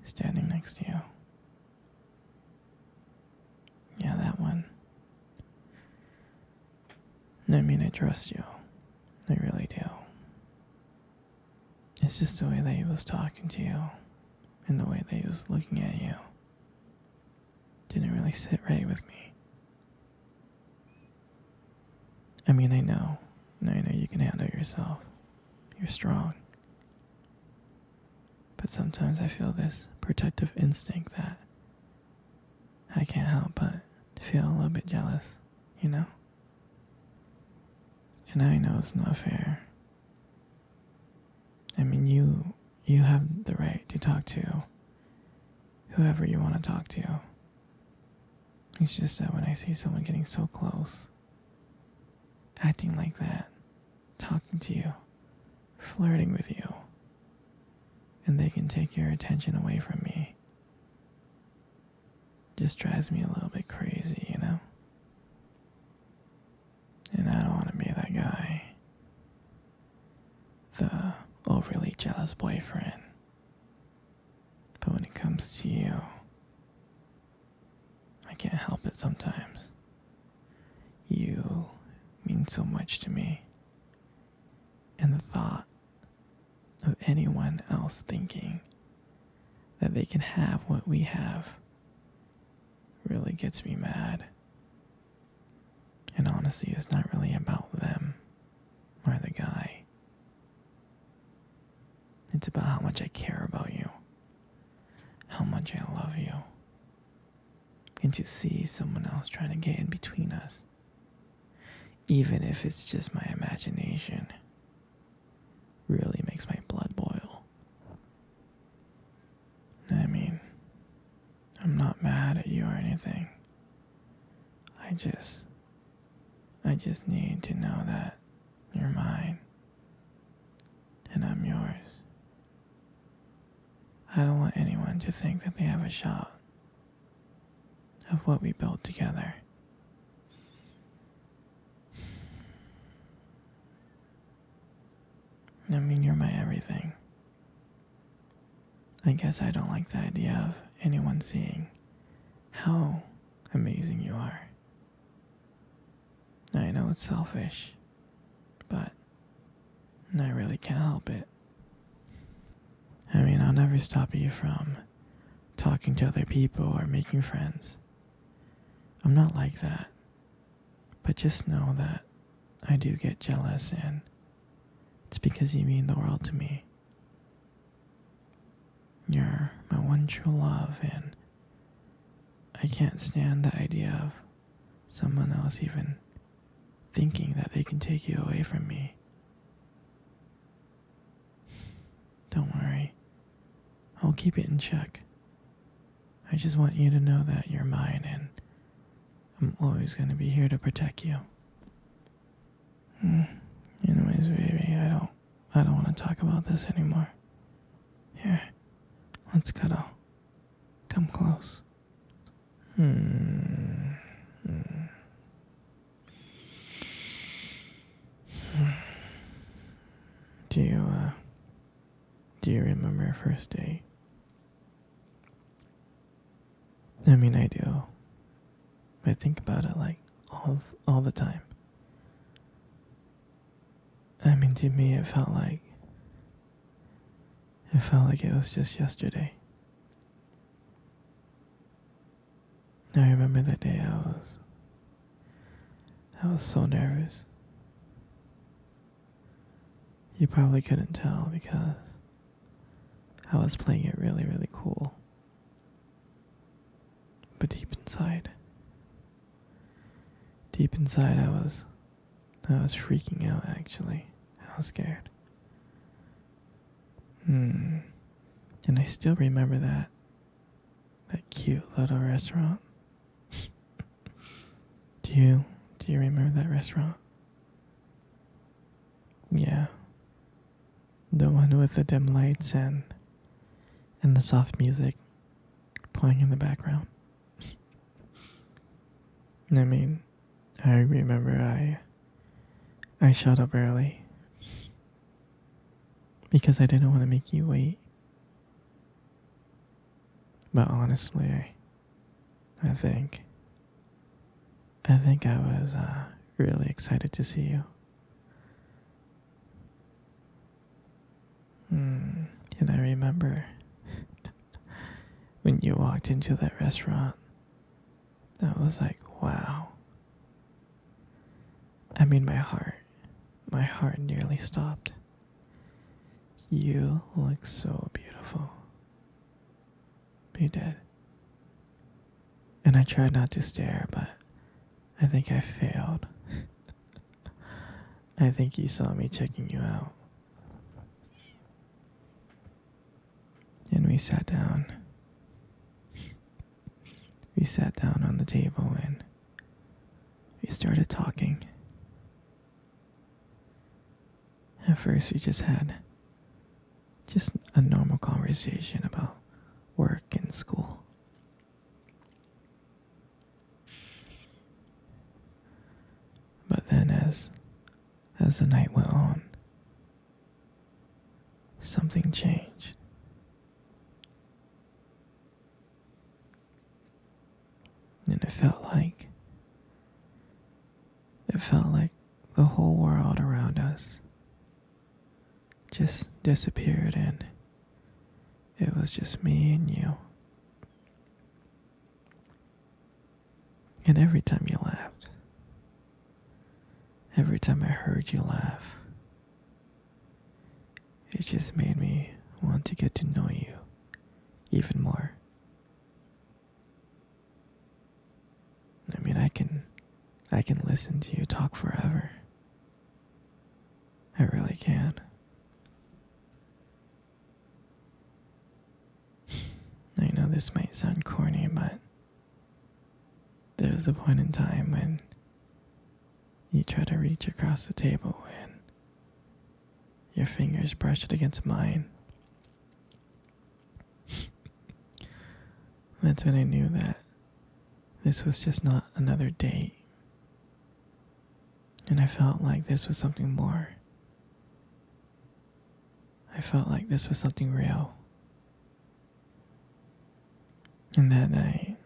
standing next to you. Yeah, that one. I mean, I trust you. I really do. It's just the way that he was talking to you and the way that he was looking at you didn't really sit right with me. I mean, I know you can handle yourself. You're strong. But sometimes I feel this protective instinct that I can't help but feel a little bit jealous, you know? And I know it's not fair. I mean, you have the right to talk to whoever you want to talk to. It's just that when I see someone getting so close, acting like that, talking to you, flirting with you, and they can take your attention away from me, just drives me a little bit crazy, you know? And I don't want to be that guy. The overly jealous boyfriend. But when it comes to you, I can't help it sometimes. You mean so much to me. And the thought of anyone else thinking that they can have what we have really gets me mad. And honestly, it's not really about them or the guy. It's about how much I care about you, how much I love you. And to see someone else trying to get in between us, even if it's just my imagination, really makes my blood boil. I mean, I'm not mad at you or anything. I just need to know that you're mine and I'm yours. I don't want anyone to think that they have a shot of what we built together. I mean, you're my everything. I guess I don't like the idea of anyone seeing how amazing you are. I know it's selfish, but I really can't help it. I mean, I'll never stop you from talking to other people or making friends. I'm not like that. But just know that I do get jealous, and it's because you mean the world to me. You're my one true love, and I can't stand the idea of someone else even thinking that they can take you away from me. Don't worry. I'll keep it in check. I just want you to know that you're mine, and I'm always going to be here to protect you. Anyways, baby, I don't want to talk about this anymore. Here, let's cuddle. Come close. Do you remember our first date? I mean, I do. I think about it like all the time. I mean, to me, it felt like it was just yesterday. I remember that day I was so nervous. You probably couldn't tell because I was playing it really, really cool. But deep inside, I was freaking out, actually. I was scared. And I still remember that cute little restaurant. Do you remember that restaurant? Yeah. The one with the dim lights and the soft music playing in the background. I mean, I remember I showed up early because I didn't want to make you wait. But honestly, I think I think I was really excited to see you. And I remember when you walked into that restaurant, I was like, wow. I mean, my heart nearly stopped. You look so beautiful. You did. And I tried not to stare, but I think I failed. I think you saw me checking you out. And we sat down. We sat down on the table and we started talking. At first, we just had a normal conversation about work and school. But then as the night went on, something changed. And it felt like the whole world around us just disappeared and it was just me and you. And every time you laughed, every time I heard you laugh, it just made me want to get to know you even more. I mean, I can listen to you talk forever. I really can. I know this might sound corny, but there was a point in time when you tried to reach across the table and your fingers brushed against mine. That's when I knew that this was just not another date. And I felt like this was something more. I felt like this was something real. And that night,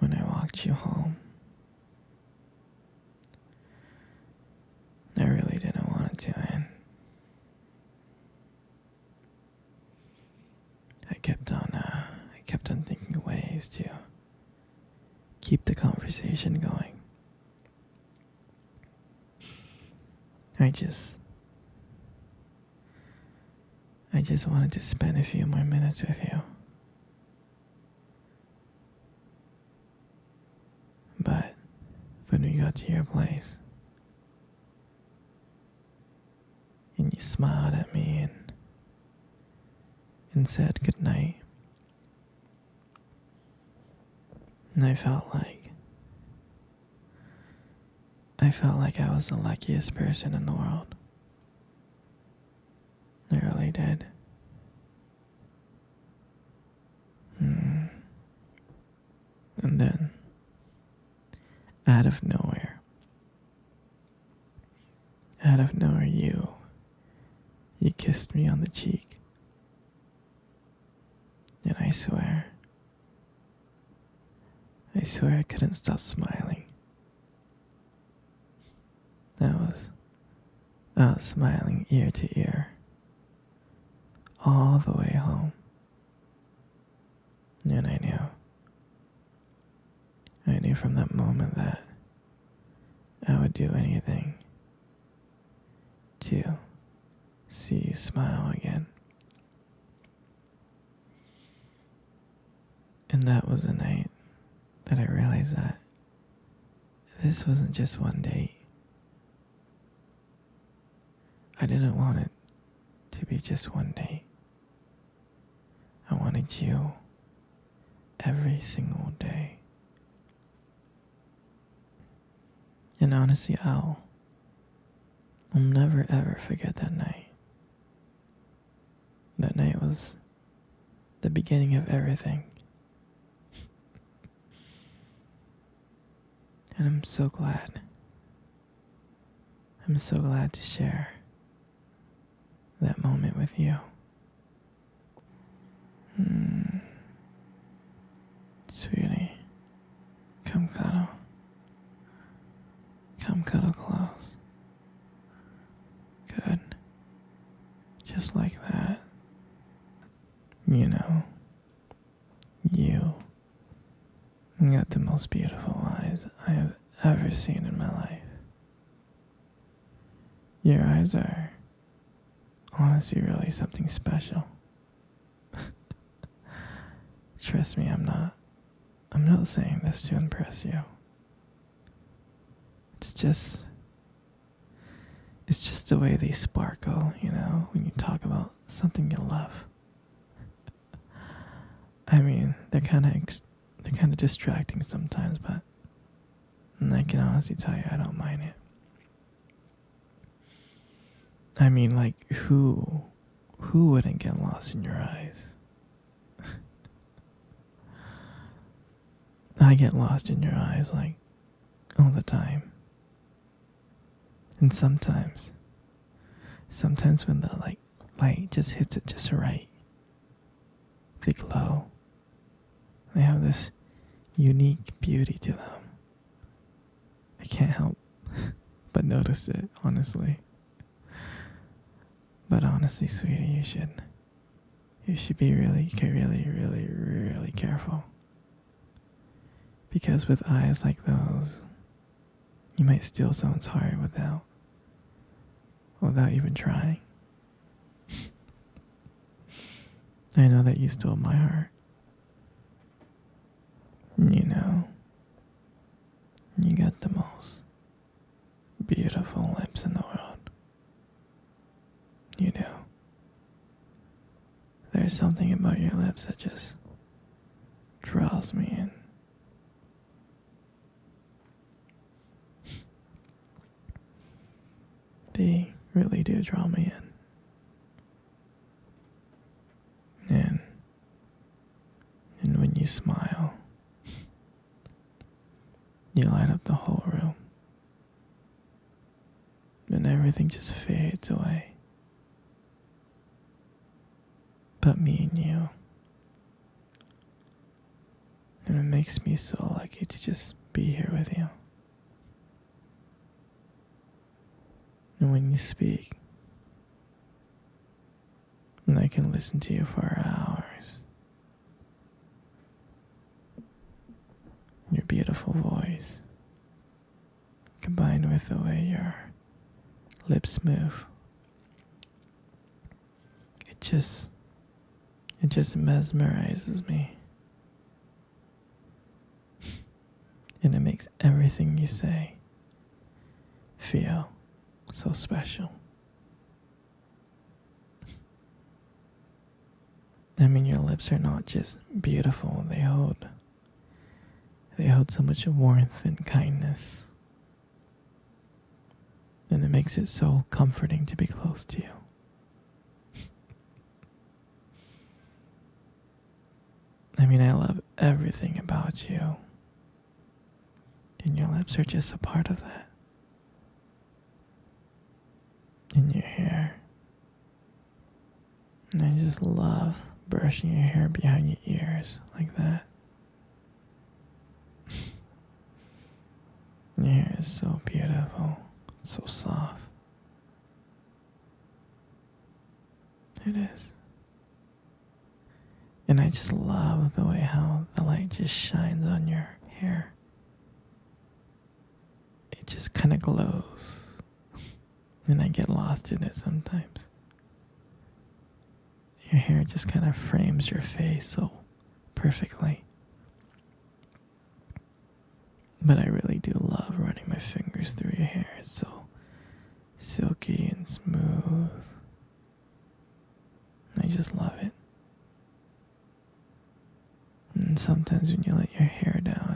when I walked you home, I really didn't want it to end. I kept on thinking of ways to keep the conversation going. I just wanted to spend a few more minutes with you. But when we got to your place, and you smiled at me and said goodnight, and I felt like I was the luckiest person in the world. I really did. And then, out of nowhere, you kissed me on the cheek. And I swear I couldn't stop smiling. I was smiling ear to ear, all the way home. And I knew from that moment that I would do anything to see you smile again. And that was the night that I realized that this wasn't just one date. I didn't want it to be just one date. I wanted you every single day. And honestly, I'll never ever forget that night. That night was the beginning of everything. And I'm so glad to share that moment with you. Sweetie, come cuddle. Come cuddle close. Good. Just like that. You know, you got the most beautiful eyes I have ever seen in my life. Your eyes are honestly really something special. Trust me, I'm not saying this to impress you. It's just the way they sparkle, you know, when you talk about something you love. I mean, they're kind of distracting sometimes, but I can honestly tell you I don't mind it. I mean, like, who wouldn't get lost in your eyes? I get lost in your eyes, like, all the time. And sometimes when the light just hits it just right, they glow. They have this unique beauty to them. I can't help but notice it, honestly. But honestly, sweetie, you should be really careful. Because with eyes like those, you might steal someone's heart without even trying. I know that you stole my heart. You know, you got the most beautiful lips in the world. You do. There's something about your lips that just draws me in. They really do draw me in. And when you smile, you light up the whole room. And everything just fades away. But me and you. And it makes me so lucky to just be here with you. And when you speak, and I can listen to you for hours. Your beautiful voice, combined with the way your lips move, it just mesmerizes me. And it makes everything you say feel so special. I mean, your lips are not just beautiful, they hold so much warmth and kindness. And it makes it so comforting to be close to you. I mean, I love everything about you. And your lips are just a part of that. And your hair. And I just love brushing your hair behind your ears like that. Your hair is so beautiful, so soft. It is. And I just love the way how the light just shines on your hair. It just kind of glows. And I get lost in it sometimes. Your hair just kind of frames your face so perfectly. But I really do love running my fingers through your hair. It's so silky and smooth. I just love it. And sometimes when you let your hair down,